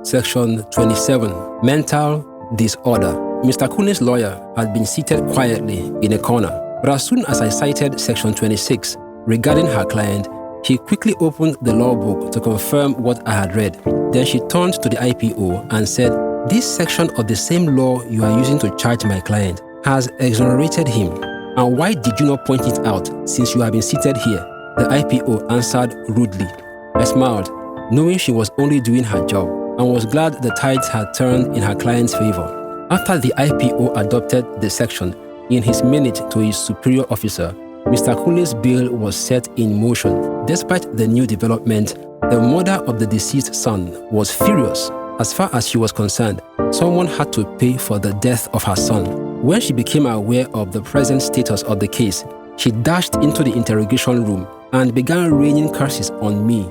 Section 27, Mental Disorder. Mr. Kunle's lawyer had been seated quietly in a corner, but as soon as I cited Section 26 regarding her client, she quickly opened the law book to confirm what I had read. Then she turned to the IPO and said, "This section of the same law you are using to charge my client has exonerated him. And why did you not point it out since you have been seated here?" The IPO answered rudely. I smiled, knowing she was only doing her job, and was glad the tides had turned in her client's favor. After the IPO adopted the section in his minute to his superior officer, Mr. Kunle's bail was set in motion. Despite the new development, the mother of the deceased son was furious. As far as she was concerned, someone had to pay for the death of her son. When she became aware of the present status of the case, she dashed into the interrogation room and began raining curses on me,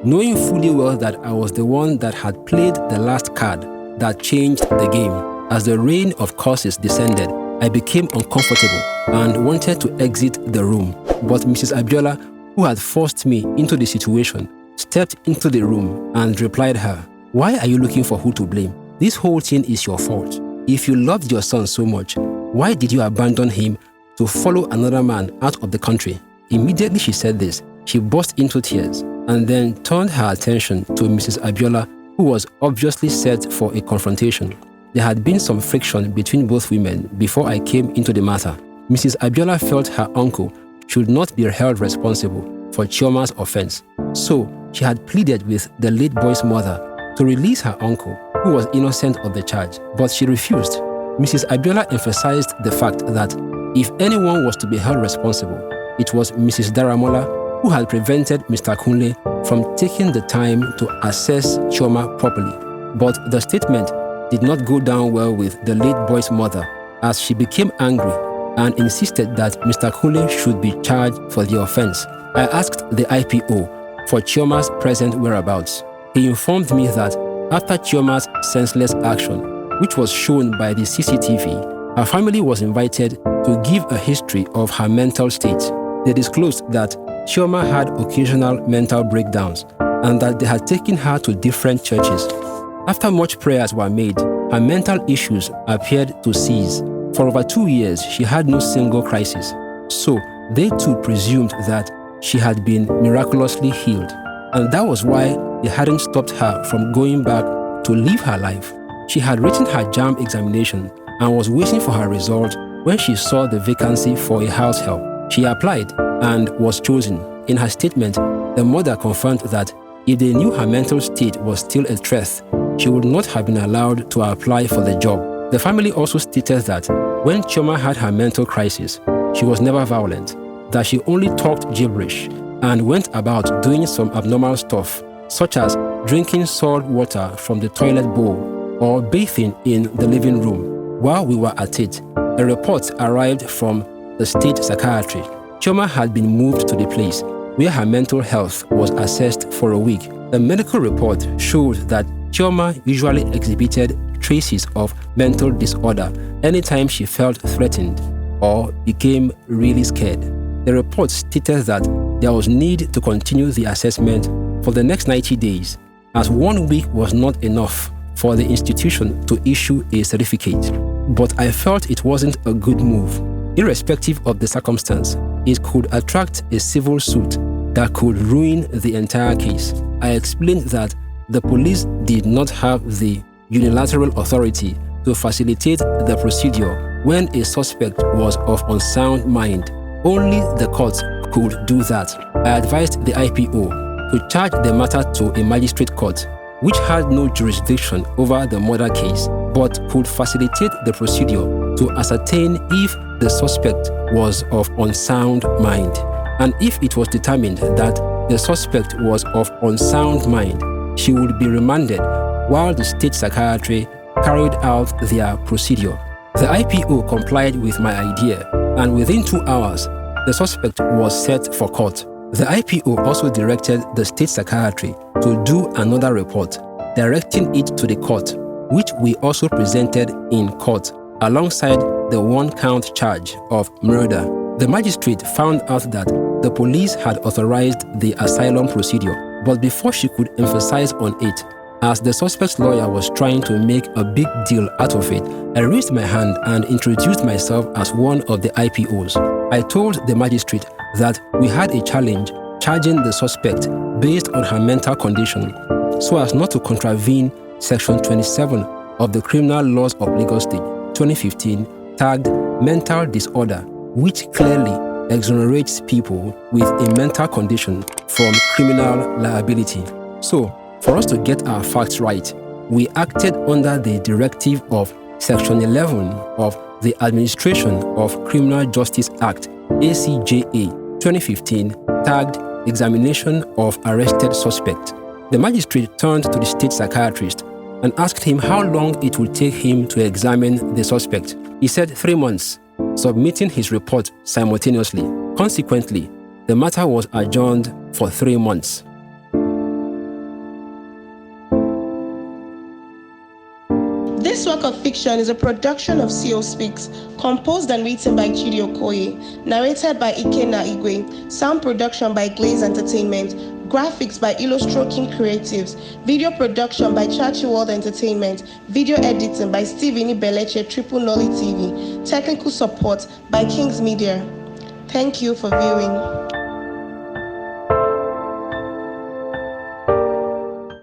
knowing fully well that I was the one that had played the last card that changed the game. As the rain of curses descended, I became uncomfortable and wanted to exit the room. But Mrs. Abiola, who had forced me into the situation, stepped into the room and replied her, "Why are you looking for who to blame? This whole thing is your fault. If you loved your son so much, why did you abandon him to follow another man out of the country?" Immediately she said this, she burst into tears and then turned her attention to Mrs. Abiola, who was obviously set for a confrontation. There had been some friction between both women before I came into the matter. Mrs. Abiola felt her uncle should not be held responsible for Chioma's offense, so she had pleaded with the late boy's mother to release her uncle, who was innocent of the charge, but she refused. Mrs. Abiola emphasized the fact that if anyone was to be held responsible, it was Mrs. Daramola, who had prevented Mr. Kunle from taking the time to assess Chioma properly. But the statement did not go down well with the late boy's mother, as she became angry and insisted that Mr. Kunle should be charged for the offense. I asked the IPO for Chioma's present whereabouts. He informed me that after Chioma's senseless action, which was shown by the CCTV, her family was invited to give a history of her mental state. They disclosed that Chioma had occasional mental breakdowns and that they had taken her to different churches. After much prayers were made, her mental issues appeared to cease. For over 2 years, she had no single crisis. So they too presumed that she had been miraculously healed. And that was why they hadn't stopped her from going back to live her life. She had written her JAMB examination and was waiting for her result when she saw the vacancy for a house help. She applied and was chosen. In her statement, the mother confirmed that if they knew her mental state was still a threat, she would not have been allowed to apply for the job. The family also stated that when Chioma had her mental crisis, she was never violent, that she only talked gibberish and went about doing some abnormal stuff, such as drinking salt water from the toilet bowl or bathing in the living room. While we were at it, a report arrived from the state psychiatry. Chioma had been moved to the place where her mental health was assessed for a week. The medical report showed that Chioma usually exhibited traces of mental disorder anytime she felt threatened or became really scared. The report stated that there was need to continue the assessment for the next 90 days, as 1 week was not enough for the institution to issue a certificate. But I felt it wasn't a good move. Irrespective of the circumstance, it could attract a civil suit that could ruin the entire case. I explained that the police did not have the unilateral authority to facilitate the procedure when a suspect was of unsound mind. Only the court could do that. I advised the IPO to charge the matter to a magistrate court, which had no jurisdiction over the murder case, but could facilitate the procedure to ascertain if the suspect was of unsound mind. And if it was determined that the suspect was of unsound mind, she would be remanded while the state psychiatry carried out their procedure. The IPO complied with my idea, and within 2 hours, the suspect was set for court. The IPO also directed the state psychiatry to do another report, directing it to the court, which we also presented in court alongside the 1-count charge of murder. The magistrate found out that the police had authorized the asylum procedure, but before she could emphasize on it, As the suspect's lawyer was trying to make a big deal out of it, I raised my hand and introduced myself as one of the IPOs. I told the magistrate that we had a challenge charging the suspect based on her mental condition so as not to contravene Section 27 of the Criminal Laws of Lagos State 2015 tagged mental disorder, which clearly exonerates people with a mental condition from criminal liability. So, for us to get our facts right, we acted under the directive of Section 11 of the Administration of Criminal Justice Act, ACJA 2015, tagged Examination of Arrested Suspect. The magistrate turned to the state psychiatrist and asked him how long it would take him to examine the suspect. He said 3 months, submitting his report simultaneously. Consequently, the matter was adjourned for 3 months. This work of fiction is a production of COSPEAKS, composed and written by Chidi Okoye, narrated by Ikenna Igwe, sound production by Glaze Entertainment, graphics by Illustroking Creatives, video production by Chachi World Entertainment, video editing by Steveni Beleche Triple Nolly TV, technical support by Kings Media. Thank you for viewing.